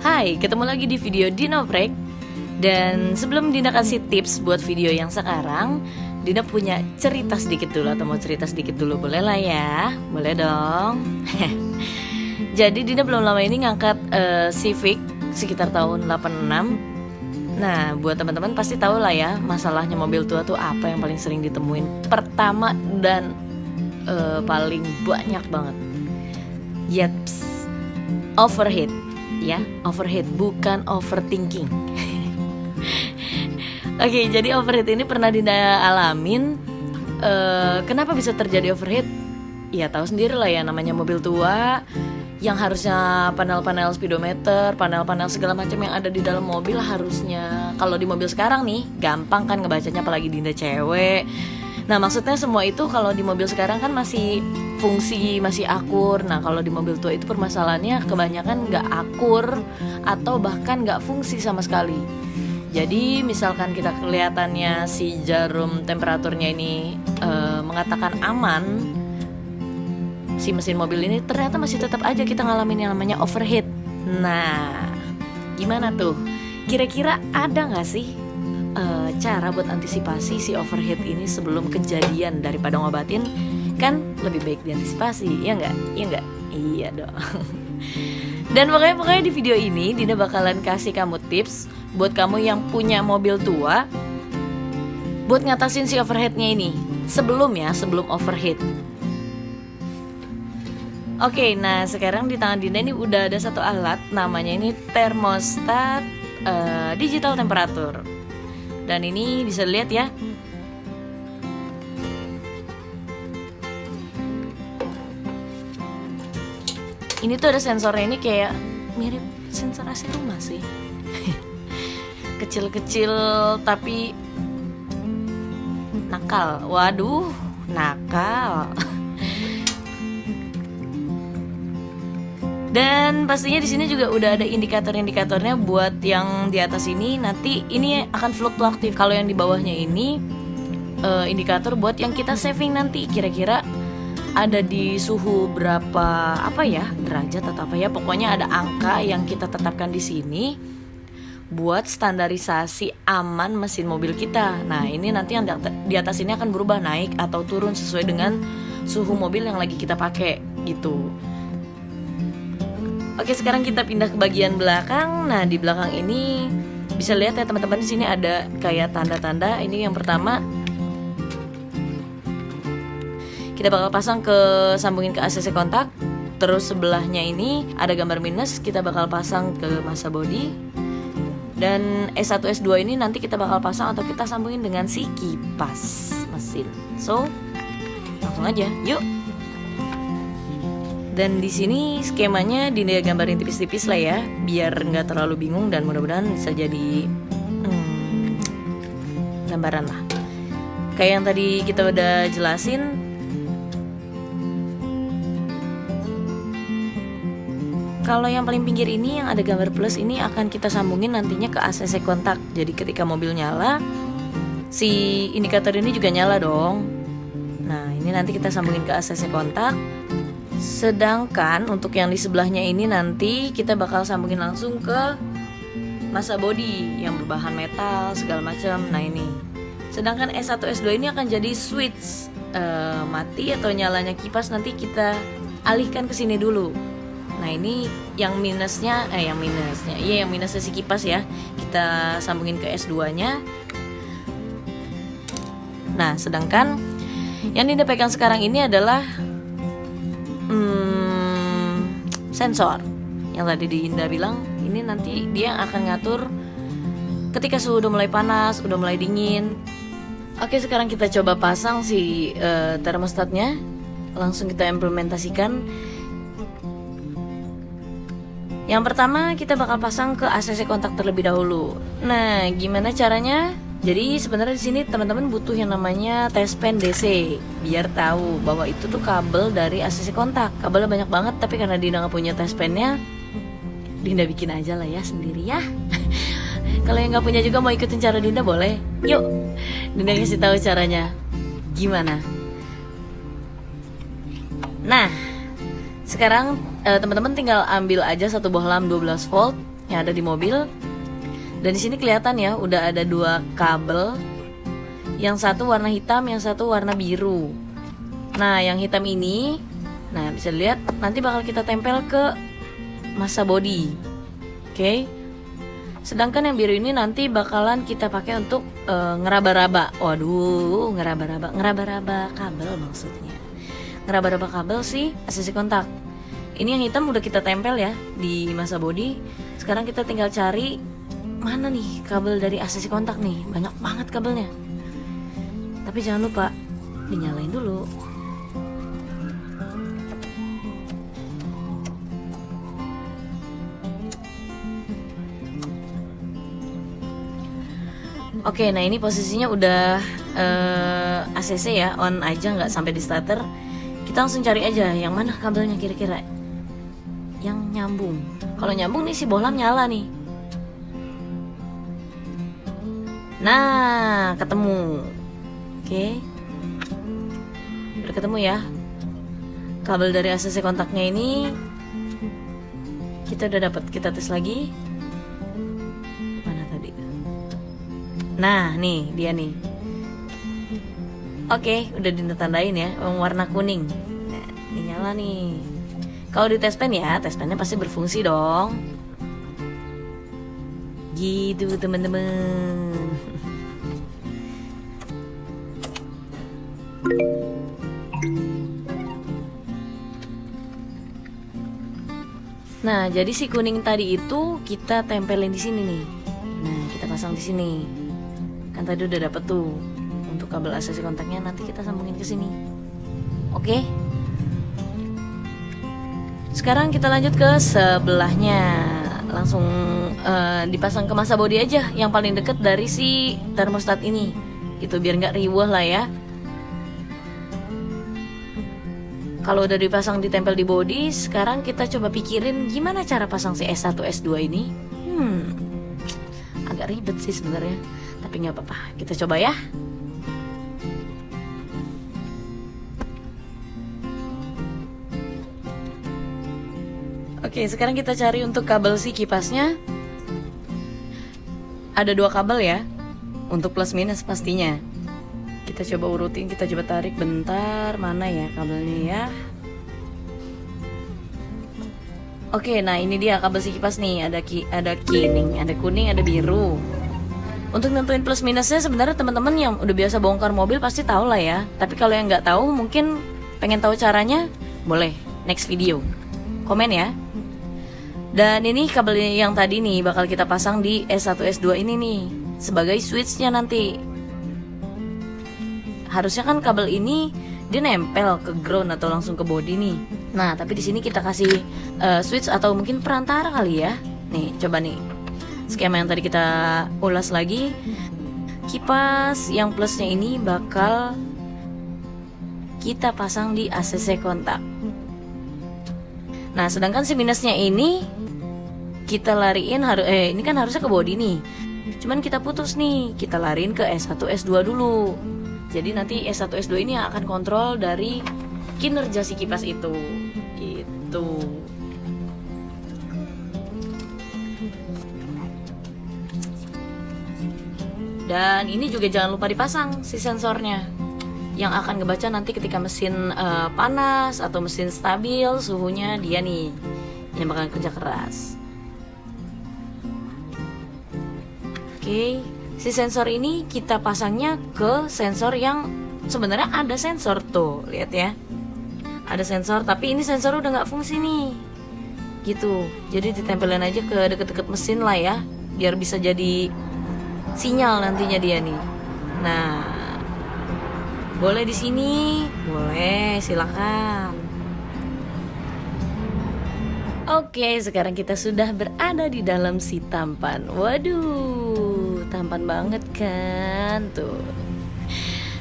Hai, ketemu lagi di video Dina Break. Dan sebelum Dina kasih tips buat video yang sekarang, Dina punya cerita sedikit dulu. Atau mau cerita sedikit dulu, boleh lah ya? Boleh dong. Jadi Dina belum lama ini ngangkat Civic sekitar tahun 86. Nah, buat teman-teman pasti tahu lah ya, masalahnya mobil tua tuh apa yang paling sering ditemuin. Pertama dan paling banyak banget, yaps, overheat. Ya, overheat, bukan overthinking. Oke, jadi overheat ini pernah Dinda alamin. Kenapa bisa terjadi overheat? Ya tahu sendiri lah ya, namanya mobil tua yang harusnya panel-panel speedometer, panel-panel segala macam yang ada di dalam mobil harusnya, kalau di mobil sekarang nih gampang kan ngebacanya, apalagi Dinda cewek. Nah, maksudnya semua itu kalau di mobil sekarang kan masih fungsi, masih akur. Nah, kalau di mobil tua itu permasalahannya kebanyakan nggak akur atau bahkan nggak fungsi sama sekali. Jadi misalkan kita kelihatannya si jarum temperaturnya ini mengatakan aman, si mesin mobil ini ternyata masih tetap aja kita ngalamin yang namanya overheat. Nah, gimana tuh? Kira-kira ada nggak sih cara buat antisipasi si overheat ini sebelum kejadian? Daripada ngobatin, kan lebih baik diantisipasi, ya nggak? Iya nggak? Iya dong. Dan pokoknya di video ini Dina bakalan kasih kamu tips buat kamu yang punya mobil tua buat ngatasin si overheatnya ini sebelum overheat. Oke, nah sekarang di tangan Dinda ini udah ada satu alat, namanya ini termostat digital temperatur. Dan ini bisa dilihat ya, ini tuh ada sensornya, ini kayak mirip sensor AC rumah sih. Kecil-kecil tapi nakal. Waduh, nakal. Dan pastinya di sini juga udah ada indikator-indikatornya buat yang di atas ini. Nanti ini akan fluktuatif. Kalau yang di bawahnya ini indikator buat yang kita saving nanti. Kira-kira ada di suhu berapa, apa ya, derajat atau apa ya. Pokoknya ada angka yang kita tetapkan di sini buat standarisasi aman mesin mobil kita. Nah, ini nanti yang di atas ini akan berubah naik atau turun sesuai dengan suhu mobil yang lagi kita pakai gitu. Oke, sekarang kita pindah ke bagian belakang. Nah, di belakang ini bisa lihat ya teman-teman, di sini ada kayak tanda-tanda. Ini yang pertama, kita bakal pasang sambungin ke ACC kontak. Terus sebelahnya ini ada gambar minus, kita bakal pasang ke masa bodi. Dan S1 S2 ini nanti kita bakal pasang atau kita sambungin dengan si kipas mesin. So, langsung aja, yuk. Dan di sini skemanya Dinda gambarin tipis-tipis lah ya, biar nggak terlalu bingung dan mudah-mudahan bisa jadi gambaran lah. Kayak yang tadi kita udah jelasin, kalau yang paling pinggir ini yang ada gambar plus ini akan kita sambungin nantinya ke ACC kontak. Jadi ketika mobil nyala, si indikator ini juga nyala dong. Nah, ini nanti kita sambungin ke ACC kontak. Sedangkan untuk yang di sebelahnya ini nanti kita bakal sambungin langsung ke masa bodi yang berbahan metal segala macam. Nah, ini. Sedangkan S1 S2 ini akan jadi switch mati atau nyalanya kipas, nanti kita alihkan ke sini dulu. Nah, ini yang minusnya si kipas ya, kita sambungin ke S2-nya. Nah, sedangkan yang Dinda pegang sekarang ini adalah sensor. Yang tadi Dinda bilang, ini nanti dia akan ngatur ketika suhu udah mulai panas, udah mulai dingin. Oke, sekarang kita coba pasang si termostatnya. Langsung kita implementasikan. Yang pertama kita bakal pasang ke ACC kontak terlebih dahulu. Nah, gimana caranya? Jadi sebenarnya di sini teman-teman butuh yang namanya test pen DC, biar tahu bahwa itu tuh kabel dari ACC kontak. Kabelnya banyak banget, tapi karena Dinda nggak punya test pennya, Dinda bikin aja lah ya sendiri ya. Kalau yang nggak punya juga mau ikutin cara Dinda boleh. Yuk, Dinda kasih tahu caranya. Gimana? Nah, sekarang teman-teman tinggal ambil aja satu bohlam 12 volt yang ada di mobil. Dan di sini kelihatan ya, udah ada 2 kabel. Yang satu warna hitam, yang satu warna biru. Nah, yang hitam ini, nah bisa dilihat nanti bakal kita tempel ke masa body. Oke. Sedangkan yang biru ini nanti bakalan kita pakai untuk ngeraba-raba. Waduh, ngeraba-raba kabel maksudnya. Ngeraba-raba kabel sih ACC kontak. Ini yang hitam udah kita tempel ya di masa body. Sekarang kita tinggal cari mana nih kabel dari ACC kontak nih. Banyak banget kabelnya. Tapi jangan lupa dinyalain dulu. Oke, nah ini posisinya udah ACC ya, on aja, nggak sampai di starter. Kita langsung cari aja yang mana kabelnya kira-kira yang nyambung. Kalau nyambung nih si bohlam nyala nih. Nah, ketemu. Oke, udah ketemu ya. Kabel dari ACC kontaknya ini kita udah dapat. Kita tes lagi. Nah, nih dia nih. Oke, udah ditandain ya, warna kuning. Nah, ini nyala nih. Kalau di test-pen ya, test-pennya pasti berfungsi dong. Gitu teman-teman. Nah, jadi si kuning tadi itu kita tempelin di sini nih. Nah, kita pasang di sini. Kan tadi udah dapet tuh untuk kabel ACC kontaknya, nanti kita sambungin ke sini. Oke. Sekarang kita lanjut ke sebelahnya. Langsung dipasang ke masa bodi aja yang paling deket dari si termostat ini. Gitu biar nggak riweh lah ya. Kalau udah dipasang ditempel di bodi, sekarang kita coba pikirin gimana cara pasang si S1 S2 ini. Agak ribet sih sebenarnya. Tapi nggak apa-apa, kita coba ya. Oke, sekarang kita cari untuk kabel si kipasnya. Ada 2 kabel ya, untuk plus minus pastinya. Kita coba urutin, kita coba tarik bentar, mana ya kabelnya ya. Oke, nah ini dia kabel si kipas nih, ada kuning, ada biru. Untuk nentuin plus minusnya sebenarnya teman-teman yang udah biasa bongkar mobil pasti tahu lah ya. Tapi kalau yang nggak tahu, mungkin pengen tahu caranya, boleh next video komen ya. Dan ini kabel yang tadi nih bakal kita pasang di S1 S2 ini nih sebagai switchnya nanti. Harusnya kan kabel ini dia nempel ke ground atau langsung ke body nih. Nah, tapi di sini kita kasih switch atau mungkin perantara kali ya. Nih, coba nih. Skema yang tadi kita ulas lagi. Kipas yang plusnya ini bakal kita pasang di ACC kontak. Nah, sedangkan si minusnya ini kita lariin ini kan harusnya ke body nih. Cuman kita putus nih, kita lariin ke S1 S2 dulu. Jadi nanti S1 S2 ini akan kontrol dari kinerja si kipas itu. Gitu. Dan ini juga jangan lupa dipasang si sensornya yang akan ngebaca nanti ketika mesin panas atau mesin stabil suhunya, dia nih yang bakal kerja keras. Oke, si sensor ini kita pasangnya ke sensor yang sebenarnya ada sensor tuh, lihat ya. Ada sensor, tapi ini sensor udah nggak fungsi nih. Gitu. Jadi ditempelin aja ke deket-deket mesin lah ya, biar bisa jadi sinyal nantinya dia nih. Nah, boleh di sini, boleh, silakan. Oke, sekarang kita sudah berada di dalam si tampan. Waduh, tampan banget kan tuh.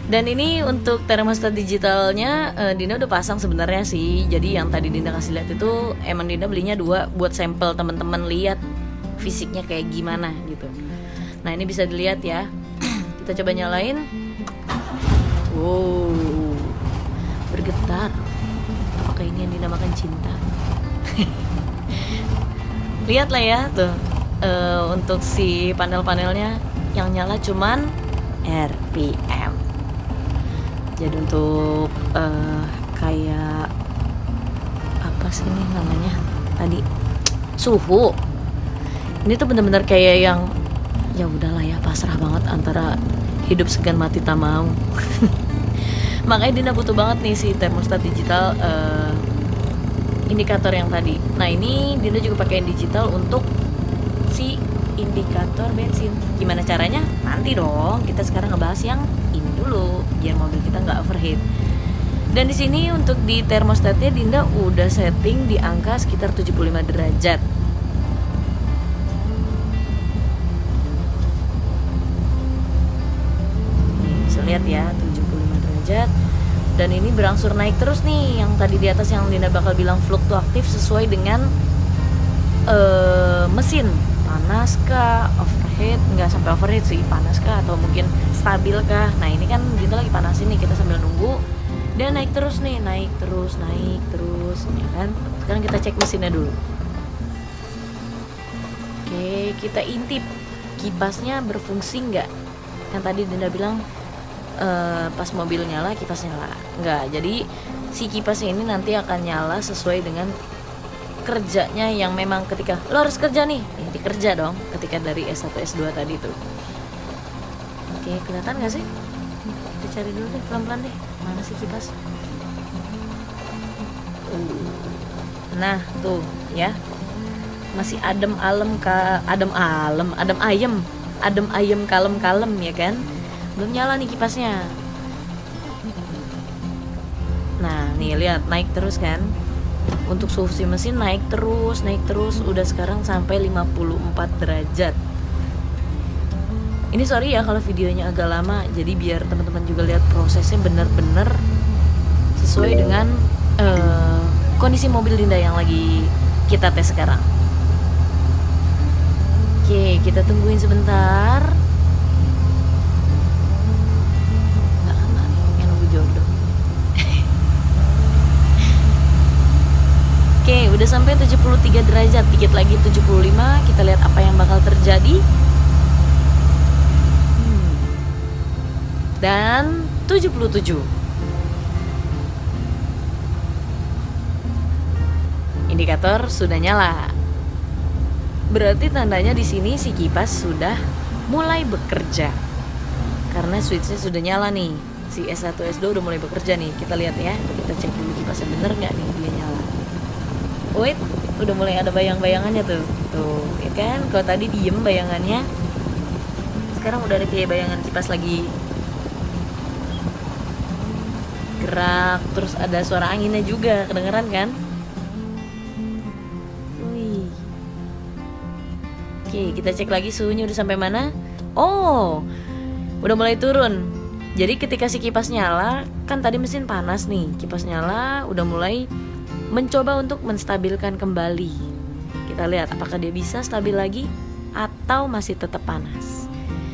Dan ini untuk termostat digitalnya Dina udah pasang sebenarnya sih. Jadi yang tadi Dina kasih lihat itu emang Dina belinya 2 buat sampel teman-teman lihat fisiknya kayak gimana gitu. Nah, ini bisa dilihat ya. Kita coba nyalain. Wow, bergetar. Apakah ini yang dinamakan cinta? Lihat lah ya tuh. untuk si panel-panelnya yang nyala cuman RPM. Jadi untuk kayak apa sih ini namanya tadi, suhu. Ini tuh bener-bener kayak yang ya udahlah ya, pasrah banget antara hidup segan mati tak mau. Makanya Dinda butuh banget nih si termostat digital indikator yang tadi. Nah ini Dinda juga pakai yang digital untuk si indikator bensin. Gimana caranya? Nanti dong. Kita sekarang ngebahas yang ini dulu biar mobil kita nggak overheat. Dan di sini untuk di termostatnya Dinda udah setting di angka sekitar 75 derajat. Nih, bisa lihat ya 75 derajat. Dan ini berangsur naik terus nih. Yang tadi di atas yang Dinda bakal bilang fluktuatif sesuai dengan mesin. Panas kah, overheat, nggak sampai overheat sih, panas kah atau mungkin stabil kah. Nah ini kan Dinda lagi panasin nih, kita sambil nunggu. Dan naik terus nih, naik terus ya kan. Sekarang kita cek mesinnya dulu. Oke, kita intip kipasnya berfungsi nggak. Kan tadi Dinda bilang pas mobil nyala kipas nyala. Nggak, jadi si kipasnya ini nanti akan nyala sesuai dengan kerjanya yang memang ketika lo harus kerja nih, dikerja dong ketika dari S1 S2 tadi tuh. Oke, kelihatan nggak sih? Kita cari dulu deh pelan-pelan deh, mana sih kipas. Nah tuh ya, masih adem ayem kalem ya kan, belum nyala nih kipasnya. Nah nih lihat, naik terus kan. Untuk suhu si mesin naik terus, udah sekarang sampai 54 derajat. Ini sorry ya kalau videonya agak lama, jadi biar teman-teman juga lihat prosesnya bener-bener sesuai dengan kondisi mobil Dinda yang lagi kita tes sekarang. Oke, kita tungguin sebentar. Nggak lama nih, yang nunggu jodoh. Oke, udah sampai 73 derajat, dikit lagi 75, kita lihat apa yang bakal terjadi. Dan 77. Indikator sudah nyala. Berarti tandanya di sini si kipas sudah mulai bekerja. Karena switchnya sudah nyala nih. Si S1 S2 udah mulai bekerja nih. Kita lihat ya, kita cek dulu kipasnya bener nggak nih dia nyala. Wait, udah mulai ada bayang-bayangannya tuh. Tuh, ya kan? Kalau tadi diem bayangannya, sekarang udah ada kayak bayangan kipas lagi gerak, terus ada suara anginnya juga, kedengeran kan? Wih. Oke, kita cek lagi suhunya udah sampai mana? Oh, udah mulai turun. Jadi ketika si kipas nyala, kan tadi mesin panas nih, kipas nyala, udah mulai mencoba untuk menstabilkan kembali. Kita lihat apakah dia bisa stabil lagi atau masih tetap panas.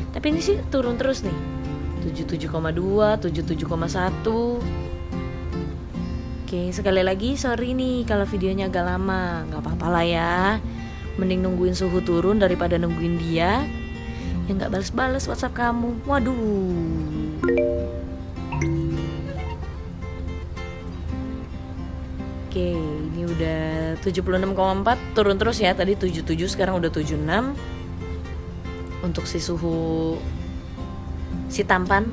Tapi ini sih turun terus nih, 77,2, 77,1. Oke, sekali lagi sorry nih kalau videonya agak lama. Gak apa-apa lah ya, mending nungguin suhu turun daripada nungguin dia yang gak bales-bales WhatsApp kamu. Waduh. Oke, ini udah 76,4, turun terus ya. Tadi 77, sekarang udah 76. Untuk si suhu si tampan,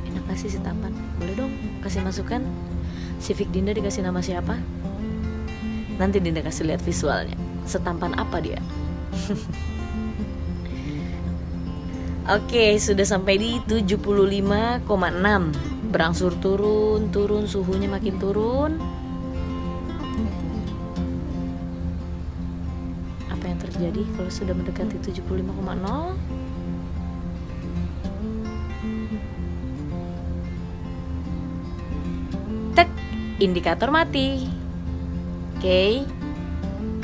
enak gak sih si tampan? Boleh dong kasih masukan. Civic Dinda dikasih nama siapa? Nanti Dinda kasih lihat visualnya, setampan apa dia. Oke, sudah sampai di 75,6. Berangsur turun, suhunya makin turun. Apa yang terjadi kalau sudah mendekati 75,0? Tek, indikator mati. Oke,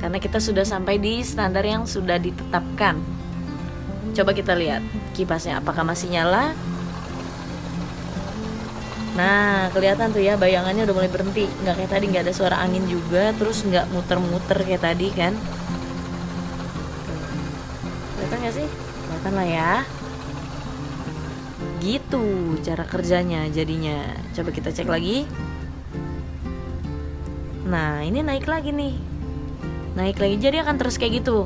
karena kita sudah sampai di standar yang sudah ditetapkan. Coba kita lihat kipasnya apakah masih nyala. Nah, kelihatan tuh ya bayangannya udah mulai berhenti. Nggak kayak tadi, nggak ada suara angin juga, terus nggak muter-muter kayak tadi kan. Kelihatan nggak sih? Kelihatan lah ya. Gitu cara kerjanya jadinya. Coba kita cek lagi. Nah, ini naik lagi nih. Naik lagi, jadi akan terus kayak gitu.